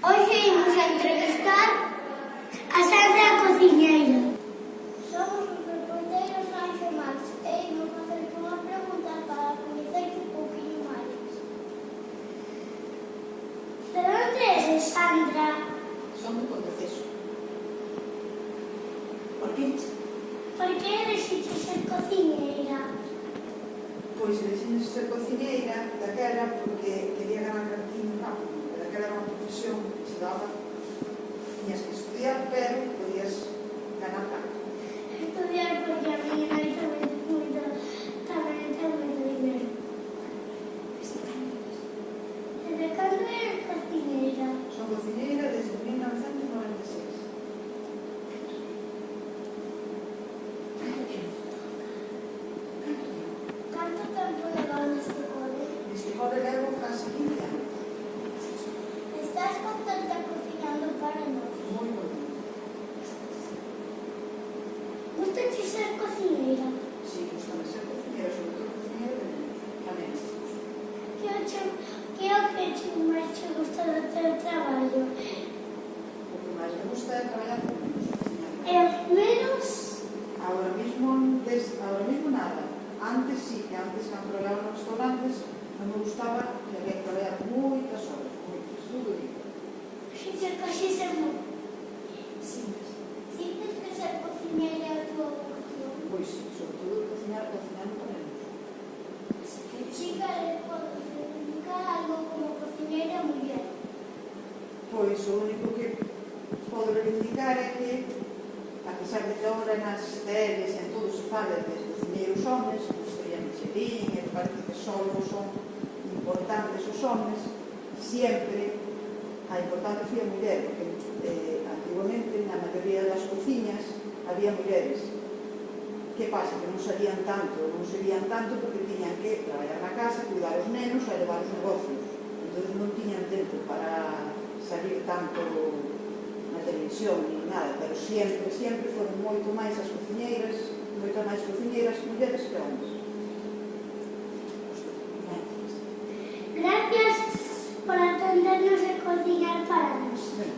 Hoxe imos a entrevistar a Sandra Cociñeira. Somos os reporteros Anxo Max e imos facer unha pregunta para coñecerte un pouquinho máis. De onde eres, Sandra? Son de Ponteceso. Por que? Por que elegiste ser cociñeira? Pois elegí ser cociñeira daquela porque quería ganar cartiño rápido. Daquela era unha profesión que se daba, tiñas que estudiar, pero podías ganar carto. Estudiar porque a mí non tamén ten moito dinero. Desde cando eres cociñeira? Son cociñeira desde 1996. Canto tempo levas neste cole? Neste cole levo casi 15 anos. Estás contenta cociñando para nós? Moi contenta. Gustache ser cociñeira? Si, gustame ser cociñeira, sobre todo cociñeira de nenos. Tamén. Que é o que máis te gusta do teu traballo? O que máis me gusta é traballar con nenos, cociñar. E menos? Ahora mismo nada. Antes sí, que antes cando traballaba nos restaurantes non me gustaba que había que traballar moitas horas, moitas, todo o día. Xente casi ser moi. Sintes que ser cociñeira é a tua vocación? Pois sí, sobre todo cocinando con nenos. Si queres podes dedicar algo como cociñeira muller. Pois o único que podo reivindicar é que, a pesar de que ahora nas series en todo se fala de cociñeiros homes, como sería Michelin, e parece que só son importantes os homes, sempre a importancia foi a muller, porque antiguamente na maioría das cociñas había mulleres. Que pasa? Que non salían tanto, non serían tanto porque tiñan que traballar na casa, cuidar os nenos e levar os negocios. Entón non tiñan tempo para salir tanto na televisión ni nada, pero sempre foron moito máis as cociñeiras, moito máis cociñeiras mulleres que homens. Gracias por atendernos e cociñar para nós. Ben.